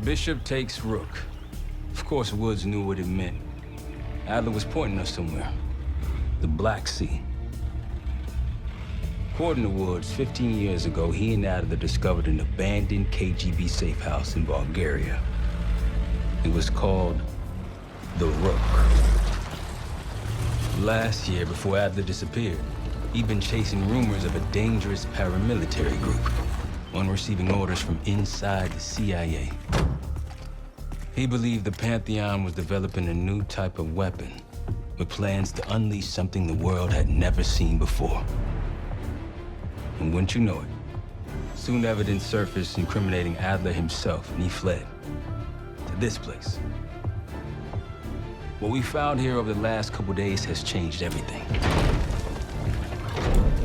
Bishop takes Rook. Of course, Woods knew what it meant. Adler was pointing us somewhere. The Black Sea. According to Woods, 15 years ago, he and Adler discovered an abandoned KGB safe house in Bulgaria. It was called the Rook. Last year, before Adler disappeared, he'd been chasing rumors of a dangerous paramilitary group, one receiving orders from inside the CIA. He believed the Pantheon was developing a new type of weapon, with plans to unleash something the world had never seen before. And wouldn't you know it, soon evidence surfaced incriminating Adler himself, and he fled to this place. What we found here over the last couple days has changed everything.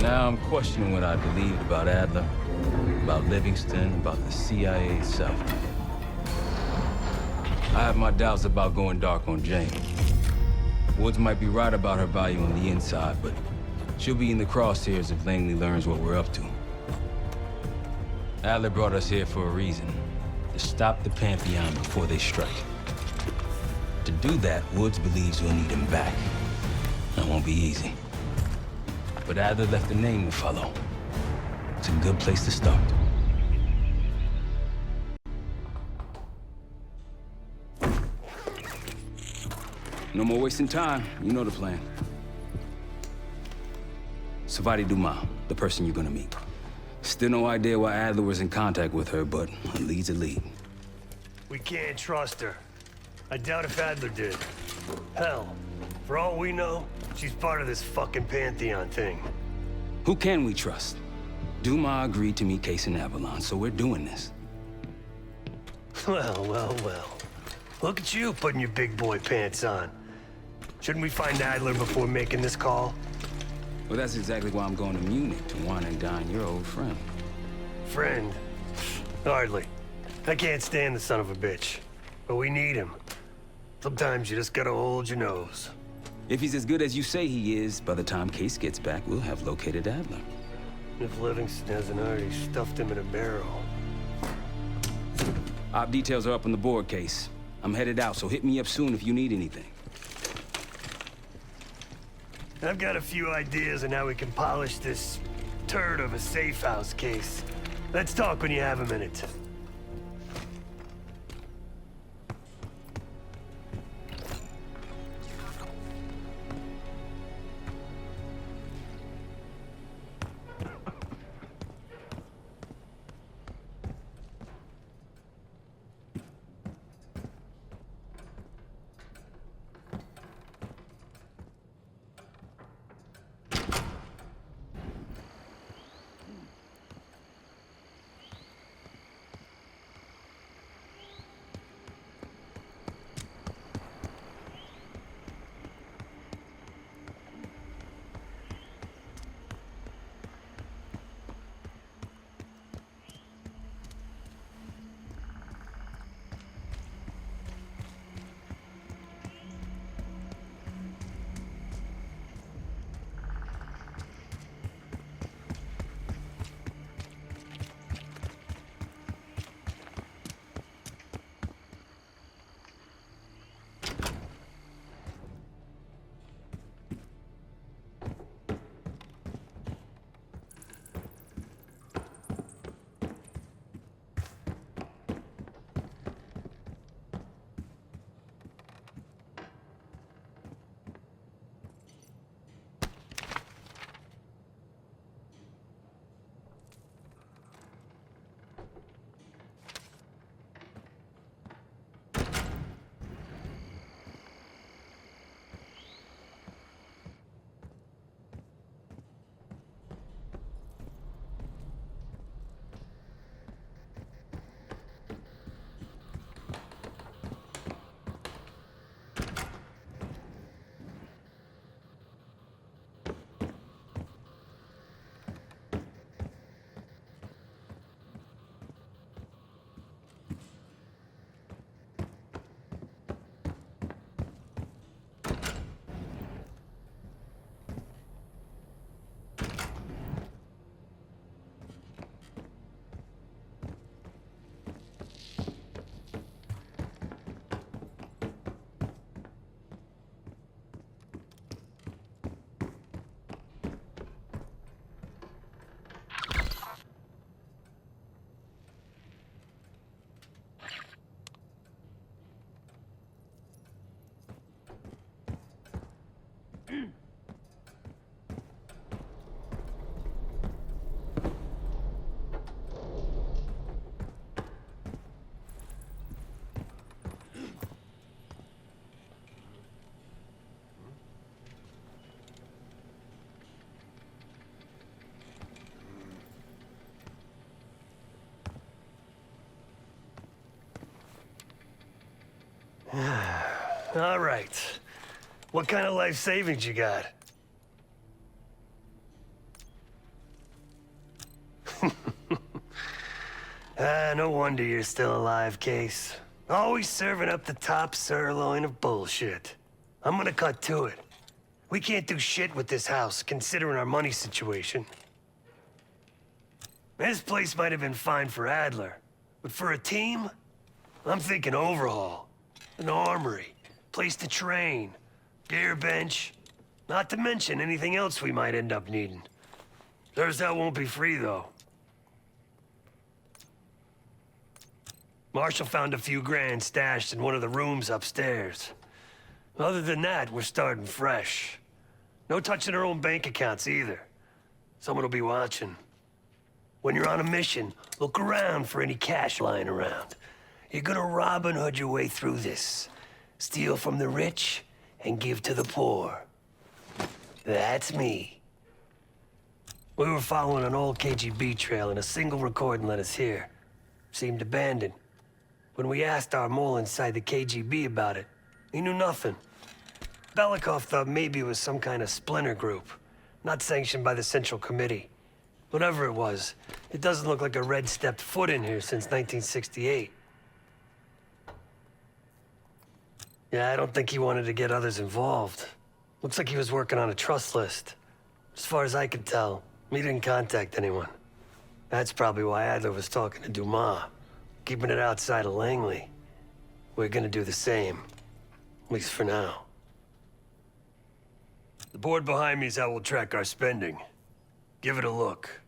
Now I'm questioning what I believed about Adler, about Livingston, about the CIA itself. I have my doubts about going dark on Jane. Woods might be right about her value on the inside, but she'll be in the crosshairs if Langley learns what we're up to. Adler brought us here for a reason, to stop the Pantheon before they strike. To do that, Woods believes we'll need him back. That won't be easy. But Adler left a name to follow. It's a good place to start. No more wasting time. You know the plan. Savati Dumas, the person you're gonna meet. Still no idea why Adler was in contact with her, but a lead's a lead. We can't trust her. I doubt if Adler did. Hell, for all we know, she's part of this fucking Pantheon thing. Who can we trust? Dumas agreed to meet Case in Avalon, so we're doing this. Well, well, well. Look at you putting your big boy pants on. Shouldn't we find Adler before making this call? Well, that's exactly why I'm going to Munich to wine and dine your old friend. Friend? Hardly. I can't stand the son of a bitch. But we need him. Sometimes you just gotta hold your nose. If he's as good as you say he is, by the time Case gets back, we'll have located Adler. If Livingston hasn't already stuffed him in a barrel. Op details are up on the board, Case. I'm headed out, so hit me up soon if you need anything. I've got a few ideas on how we can polish this turd of a safe house case. Let's talk when you have a minute. All right. What kind of life savings you got? No wonder you're still alive, Case. Always serving up the top sirloin of bullshit. I'm gonna cut to it. We can't do shit with this house, considering our money situation. This place might have been fine for Adler, but for a team, I'm thinking overhaul. An armory, place to train, gear bench, not to mention anything else we might end up needing. That won't be free, though. Marshall found a few grand stashed in one of the rooms upstairs. Other than that, we're starting fresh. No touching our own bank accounts either. Someone will be watching. When you're on a mission, look around for any cash lying around. You're gonna Robin Hood your way through this. Steal from the rich and give to the poor. That's me. We were following an old KGB trail and a single recording led us here. Seemed abandoned. When we asked our mole inside the KGB about it, he knew nothing. Belikov thought maybe it was some kind of splinter group, not sanctioned by the Central Committee. Whatever it was, it doesn't look like a red stepped foot in here since 1968. Yeah, I don't think he wanted to get others involved. Looks like he was working on a trust list. As far as I could tell, he didn't contact anyone. That's probably why Adler was talking to Dumas, keeping it outside of Langley. We're gonna do the same, at least for now. The board behind me is how we'll track our spending. Give it a look.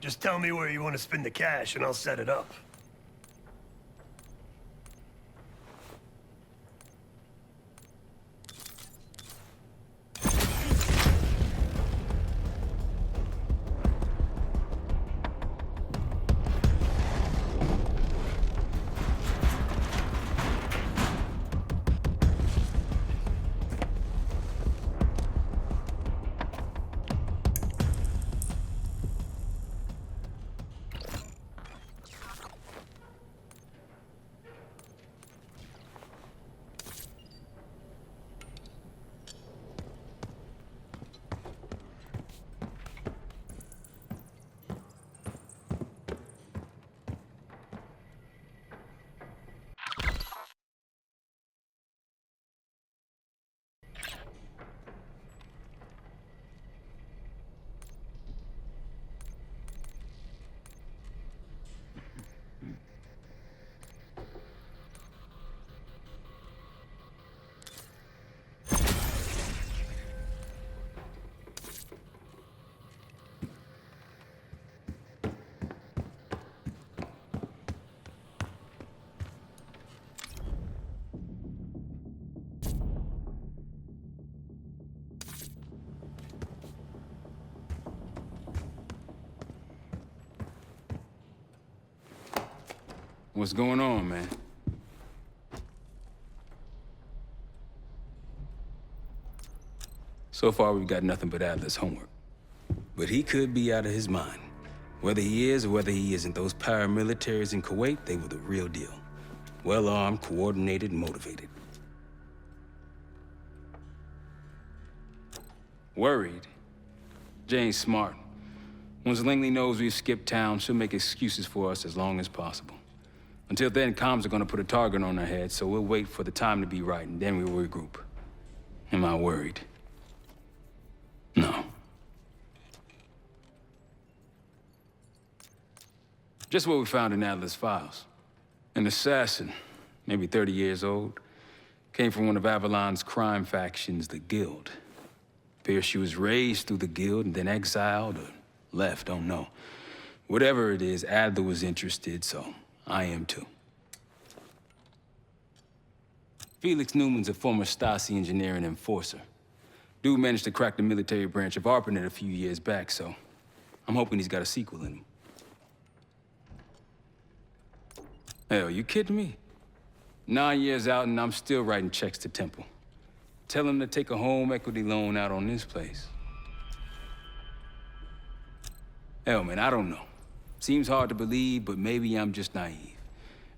Just tell me where you want to spend the cash and I'll set it up. What's going on, man? So far, we've got nothing but Adler's homework. But he could be out of his mind. Whether he is or whether he isn't, those paramilitaries in Kuwait, they were the real deal. Well-armed, coordinated, and motivated. Worried? Jane's smart. Once Langley knows we've skipped town, she'll make excuses for us as long as possible. Until then, comms are gonna put a target on our heads, so we'll wait for the time to be right, and then we'll regroup. Am I worried? No. Just what we found in Adler's files. An assassin, maybe 30 years old, came from one of Avalon's crime factions, the Guild. Appears she was raised through the Guild and then exiled or left, don't know. Whatever it is, Adler was interested, so I am too. Felix Newman's a former Stasi engineer and enforcer. Dude managed to crack the military branch of ARPANET a few years back, so I'm hoping he's got a sequel in him. Hell, you kidding me? 9 years out and I'm still writing checks to Temple. Tell him to take a home equity loan out on this place. Hell, man, I don't know. Seems hard to believe, but maybe I'm just naive.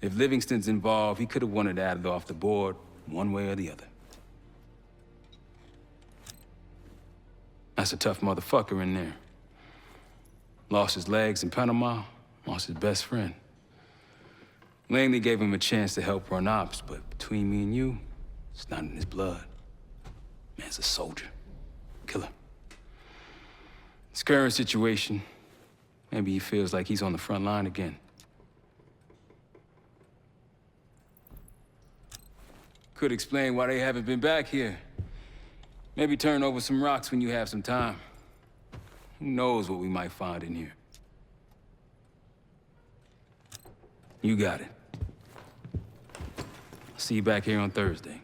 If Livingston's involved, he could have wanted Adler off the board one way or the other. That's a tough motherfucker in there. Lost his legs in Panama, lost his best friend. Langley gave him a chance to help run ops, but between me and you, it's not in his blood. Man's a soldier. Killer. His current situation, maybe he feels like he's on the front line again. Could explain why they haven't been back here. Maybe turn over some rocks when you have some time. Who knows what we might find in here? You got it. I'll see you back here on Thursday.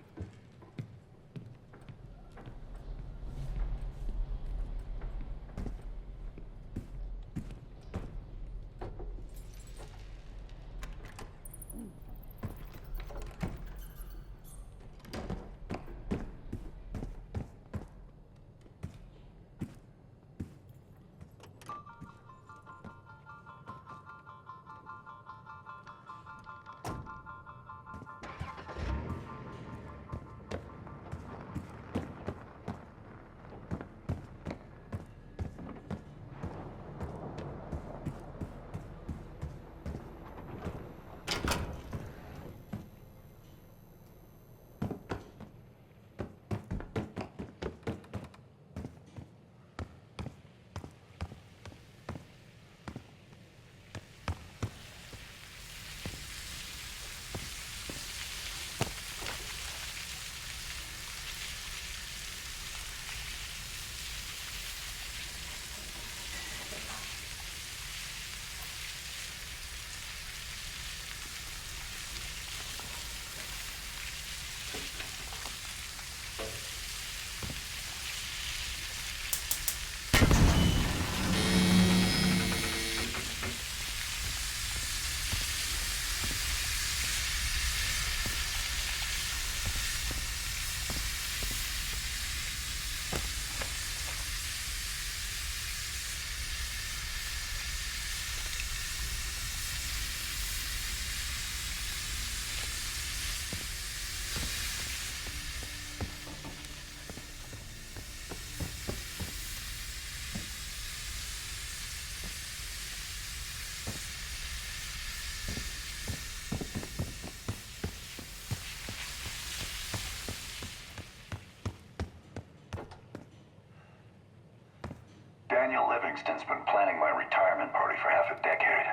Daniel Livingston's been planning my retirement party for half a decade.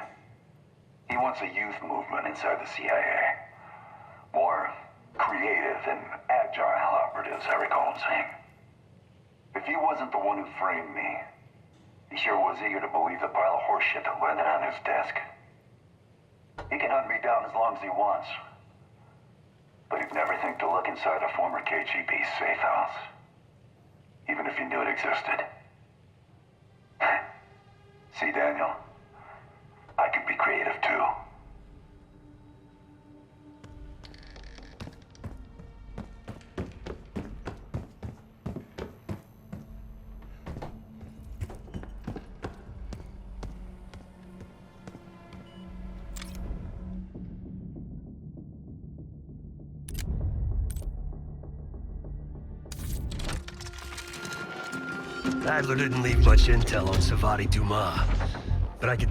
He wants a youth movement inside the CIA. More creative and agile operatives, I recall him saying. If he wasn't the one who framed me, he sure was eager to believe the pile of horseshit that landed on his desk. He can hunt me down as long as he wants. But he'd never think to look inside a former KGB safehouse. Even if he knew it existed. See, Daniel, I could be creative too. Adler didn't leave much intel on Savati Dumas, but I could